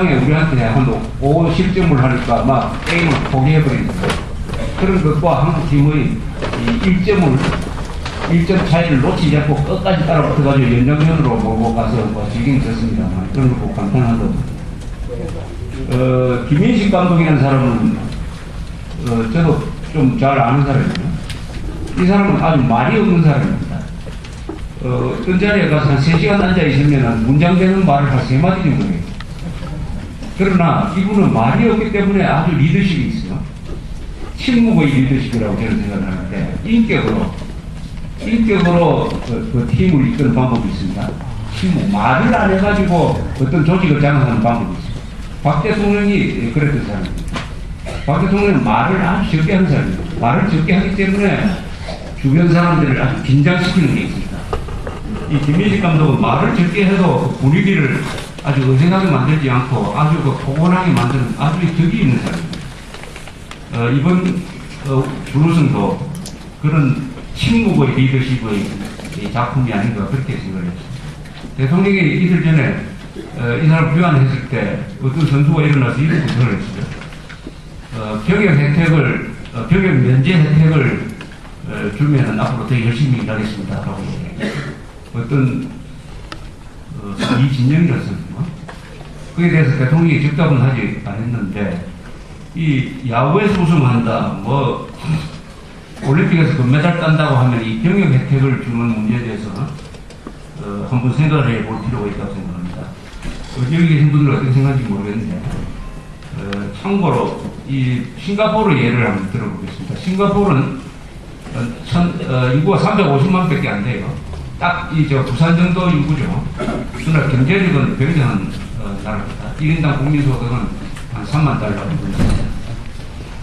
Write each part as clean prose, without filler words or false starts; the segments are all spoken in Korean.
우리한테 한 50점을 하니까 막 게임을 포기해버리는 거예요. 그런 것과 한국팀의 이 1점 차이를 놓치지 않고 끝까지 따라붙어가지고 연장전으로 몰고 가서 지긴 졌습니다만 그런 거 보고 감탄하고 김민식 감독이라는 사람은 저도 좀 잘 아는 사람이에요. 이 사람은 아주 말이 없는 사람입니다. 어떤 자리에 가서 한 3시간 앉아 있으면 문장되는 말을 한 3마디 정도 해요. 그러나 이분은 말이 없기 때문에 아주 리더십이 있어요. 침묵의 리더십이라고 저는 생각을 하는데 인격으로 그 팀을 이끄는 방법이 있습니다. 침묵, 말을 안 해가지고 어떤 조직을 장악하는 방법이 있습니다. 박 대통령이 그랬던 사람입니다. 박 대통령은 말을 아주 적게 하는 사람입니다. 말을 적게 하기 때문에 주변 사람들을 아주 긴장시키는 게 있습니다. 이 김민식 감독은 말을 적게 해도 분위기를 아주 어색하게 만들지 않고 아주 포근하게 만드는 아주 덕이 있는 사람입니다. 이번 준우승도 그런 침묵의 리더십의 작품이 아닌가 그렇게 생각을 했습니다. 대통령이 이틀 전에 이 사람 교환했을 때 어떤 선수가 일어나서 이런 구설을 했습니다. 병역 면제 혜택을 주면은 앞으로 더 열심히 일하겠습니다. 라고 어떤 이진영이었습니다. 그에 대해서 대통령이 즉답은 하지 않았는데 이 야구에서 우승한다, 올림픽에서 금메달 딴다고 하면 이 병역 혜택을 주는 문제에 대해서 한번 생각을 해볼 필요가 있다고 생각합니다. 여기 계신 분들은 어떻게 생각하는지 모르겠는데 참고로 이 싱가포르 예를 한번 들어보겠습니다. 싱가포르는 인구가 350만 밖에 안 돼요. 딱 부산 정도 인구죠. 그러나 경제력은 굉장한 나라입니다. 1인당 국민소득은 한 3만 달러 정도 됩니다.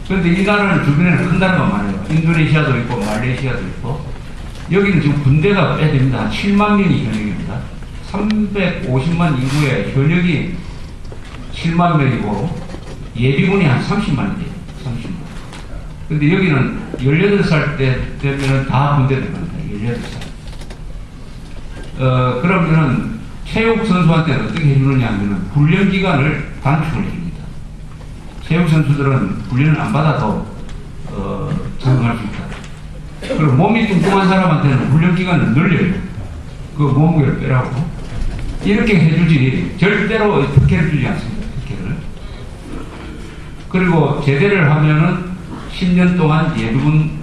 그런데 이 나라는 주변에는 큰 나라가 많아요. 인도네시아도 있고 말레이시아도 있고 여기는 지금 군대가 빼야 됩니다. 한 7만 명이 현역입니다. 350만 인구의 현역이 7만 명이고 예비군이 한 30만이 돼요. 30만. 근데 여기는 18살 때 되면 다 군대 들어갑니다. 18살. 그러면은 체육 선수한테는 어떻게 해주느냐 하면은 훈련 기간을 단축을 해줍니다. 체육 선수들은 훈련을 안 받아도 적응할 수 있다. 그리고 몸이 뚱뚱한 사람한테는 훈련 기간을 늘려요. 그 몸무게를 빼라고. 이렇게 해주지 절대로 특혜를 주지 않습니다. 특혜를. 그리고 제대를 하면은 10년 동안 예비군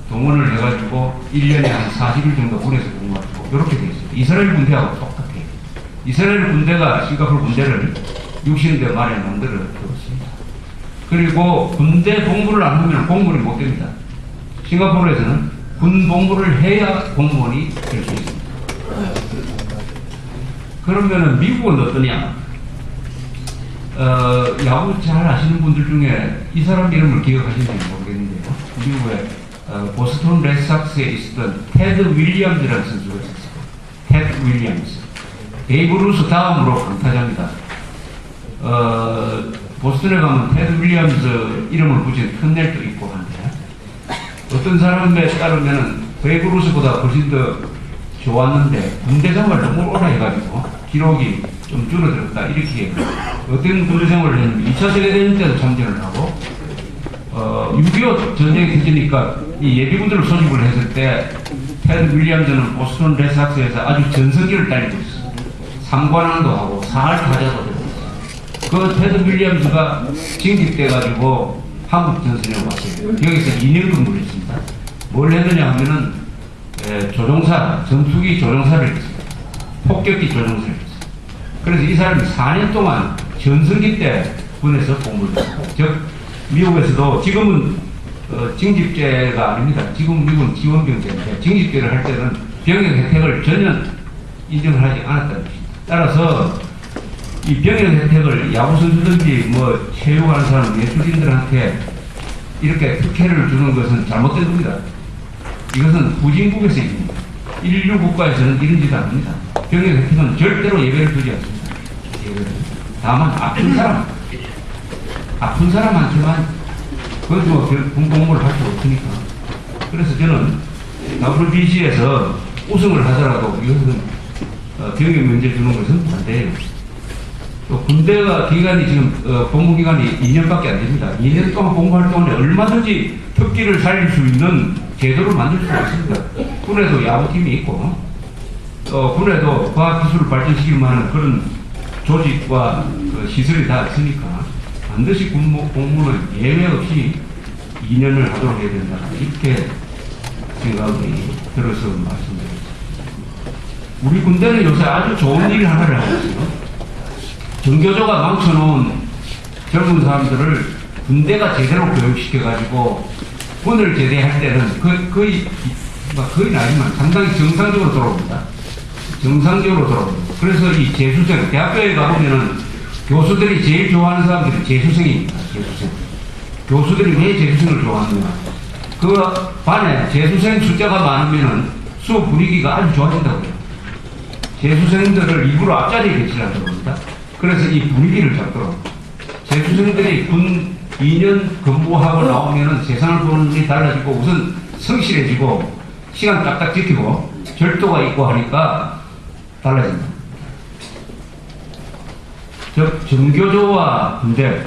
동원을 해가지고 1년에 한 40일 정도 군에서 근무하고 이렇게 되어 있습니다. 이스라엘 군대하고 똑같아요. 이스라엘 군대가 싱가포르 군대를 60년대 말에 만들어 줬습니다. 그리고 군대 복무를 안 하면 공무원이 못 됩니다. 싱가포르에서는 군 복무를 해야 공무원이 될 수 있습니다. 그러면은 미국은 어떠냐? 야구 잘 아시는 분들 중에 이 사람 이름을 기억하시는지 모르겠는데요. 미국의 보스턴 레드삭스에 있었던 테드 윌리엄즈라는 선수가 있었어요. 테드 윌리엄즈. 베이브 루스 다음으로 강타자입니다. 보스턴에 가면 테드 윌리엄즈 이름을 붙인 터널도 있고 한데 어떤 사람에 따르면 베이브 루스보다 훨씬 더 좋았는데 군대 생활을 너무 오래 해가지고 기록이 좀 줄어들었다 이렇게 어떤 군대 생활을 했는데 2차 세계대전 때도 참전을 하고 6.25 전쟁이 터지니까 이 예비군들을 소집을 했을 때 테드 윌리엄즈는 보스턴 레드삭스에서 아주 전성기를 달리고 있어요. 3관왕도 하고 4할 타자도 되고 그 테드 윌리엄즈가 징집돼가지고 한국 전선에 왔어요. 여기서 2년 근무를 했습니다. 뭘 했느냐 하면은 조종사, 전투기 조종사를 했습니다. 폭격기 조종사를 했어요. 그래서 이 사람이 4년 동안 전성기 때 군에서 공부를 했습니다. 즉 미국에서도 지금은 징집제가 아닙니다. 지금 미국은 지원병제인데 징집제를 할 때는 병역 혜택을 전혀 인정을 하지 않았다는 것입니다. 따라서 이 병역 혜택을 야구 선수든지 체육하는 사람, 예술인들한테 이렇게 특혜를 주는 것은 잘못된 겁니다. 이것은 후진국에서 있습니다. 인류 국가에서는 이런 짓 안 합니다. 병역 혜택은 절대로 예외를 두지 않습니다. 다만 아픈 사람한테만 그건 군복무를 할 수 없으니까. 그래서 저는 WBC에서 우승을 하더라도 이것은 병역 면제 주는 것은 반대예요. 또 군대가 기간이 지금 복무 기간이 2년밖에 안 됩니다. 2년 동안 복무할 동안에 얼마든지 특기를 살릴 수 있는 제도를 만들 수가 있습니다. 군에도 야구팀이 있고 군에도 과학기술을 발전시키는 하는 그런 조직과 시설이 다 있으니까 반드시 복무는 예외 없이 2년을 하도록 해야 된다. 이렇게 생각이 들어서 말씀드립니다. 우리 군대는 요새 아주 좋은 일을 하나를 하고 있어요. 정교조가 망쳐놓은 젊은 사람들을 군대가 제대로 교육시켜가지고 군을 제대할 때는 거의 아니지만 상당히 정상적으로 돌아옵니다. 정상적으로 돌아옵니다. 그래서 이 재수생, 대학교에 가보면은 교수들이 제일 좋아하는 사람들이 재수생입니다. 재수생. 교수들이 왜 재수생을 좋아하느냐. 그 반에 재수생 숫자가 많으면은 수업 분위기가 아주 좋아진다고요. 재수생들을 일부러 앞자리에 배치하려고 합니다. 그래서 이 분위기를 잡도록 재수생들이 군 2년 근무하고 나오면은 세상을 보는 눈이 달라지고 우선 성실해지고 시간 딱딱 지키고 절도가 있고 하니까 달라집니다. 정교조와 군대가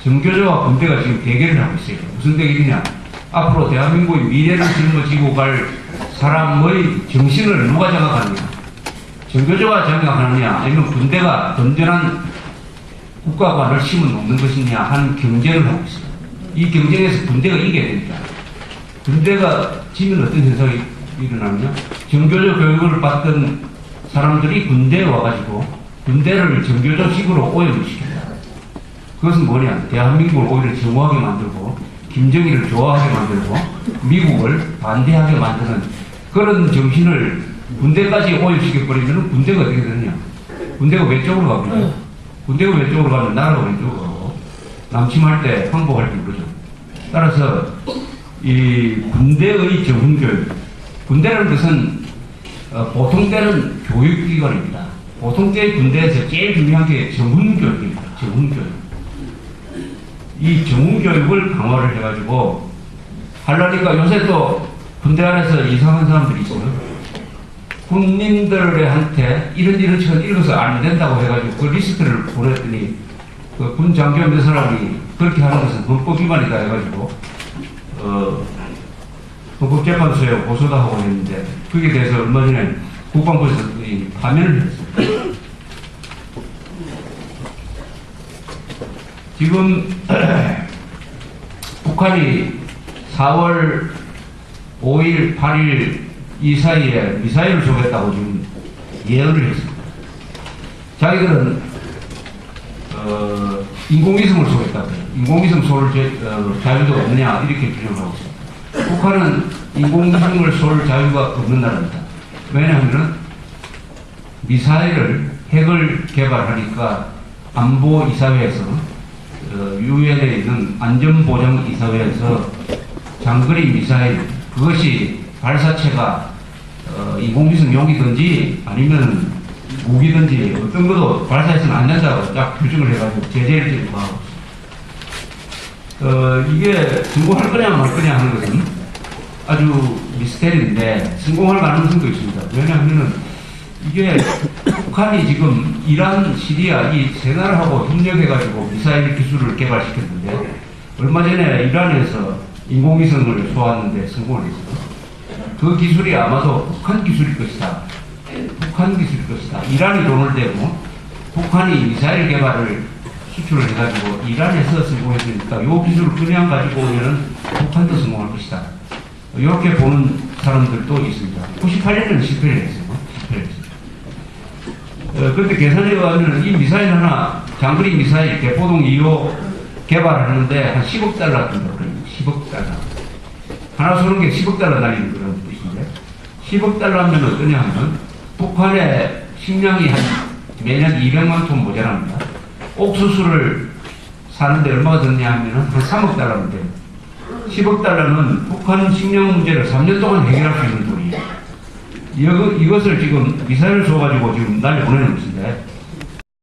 지금 대결을 하고 있어요. 무슨 대결이냐? 앞으로 대한민국의 미래를 짊어지고 갈 사람의 정신을 누가 장악하느냐? 정교조가 장악하느냐? 아니면 군대가 든든한 국가관을 심어 놓는 것이냐 하는 경쟁을 하고 있습니다. 이 경쟁에서 군대가 이겨야 됩니다. 군대가 지면 어떤 현상이 일어나느냐? 정교조 교육을 받던 사람들이 군대에 와가지고 군대를 정교조식으로 오염을 시킵니다. 그것은 뭐냐? 대한민국을 오히려 정오하게 만들고 김정일을 좋아하게 만들고 미국을 반대하게 만드는 그런 정신을 군대까지 오염시켜버리면 군대가 어떻게 되느냐? 군대가 왼쪽으로 갑니다. 군대가 왼쪽으로 가면 나라가 왼쪽으로 가고 남침할 때 항복할 때 그러죠. 따라서 이 군대의 정훈교육, 군대라는 것은 보통 때는 교육기관입니다. 보통 때 군대에서 제일 중요한 게 정훈교육입니다. 정훈교육. 이 정훈교육을 강화를 해가지고 하려니까 요새 또 군대 안에서 이상한 사람들이 있어요. 군인들한테 이런 책을 읽어서 안 된다고 해가지고 그 리스트를 보냈더니 그 군 장교 몇 사람이 그렇게 하는 것은 헌법 위반이다 해가지고 헌법재판소에 고소도 하고 했는데 거기에 대해서 얼마 전에 국방부에서 파면을 했습니다. 지금 북한이 4월 5일, 8일 이 사이에 미사일을 쏘겠다고 지금 예언을 했습니다. 자기들은 인공위성을 쏘겠다고 해요. 인공위성 쏠 자유도가 없느냐 이렇게 주장하고 있습니다. 북한은 인공위성을 쏠 자유가 없는 나라입니다. 왜냐하면 미사일을 핵을 개발하니까 안보이사회에서 유엔에 있는 안전보장이사회에서 장거리 미사일 그것이 발사체가 인공위성용이든지 아니면 무기든지 어떤 것도 발사해서는 안 된다고 딱 규정을 해가지고 제재를 지금 하고 있습니다. 이게 성공할 거냐 말 거냐 하는 것은 아주 미스테리인데 성공할 가능성도 있습니다. 왜냐하면 이게 북한이 지금 이란, 시리아 이 세 나라하고 협력해가지고 미사일 기술을 개발시켰는데 얼마 전에 이란에서 인공위성을 쏘았는데 성공을 했어요. 그 기술이 아마도 북한 기술일 것이다. 북한 기술일 것이다. 이란이 돈을 대고 북한이 미사일 개발을 수출을 해가지고 이란에서 성공했으니까 이 기술을 그냥 가지고 오면 북한도 성공할 것이다. 이렇게 보는 사람들도 있습니다. 98년에는 실패를 했어요. 그런데 계산해 보면 이 미사일 하나, 장거리 미사일 개포동 2호 개발하는데 한 10억 달러 든다고 그래요. 10억 달러. 하나 쏘는 게 10억 달러 달리는 그런 뜻인데 10억 달러 하면 어떠냐 하면 북한의 식량이 한 매년 200만 톤 모자랍니다. 옥수수를 사는데 얼마가 드냐 하면 한 3억 달러면 돼요. 10억 달러는 북한 식량 문제를 3년 동안 해결할 수 있는 돈이에요. 이것을 지금 미사일을 쏘가지고 지금 날려보내는 것인데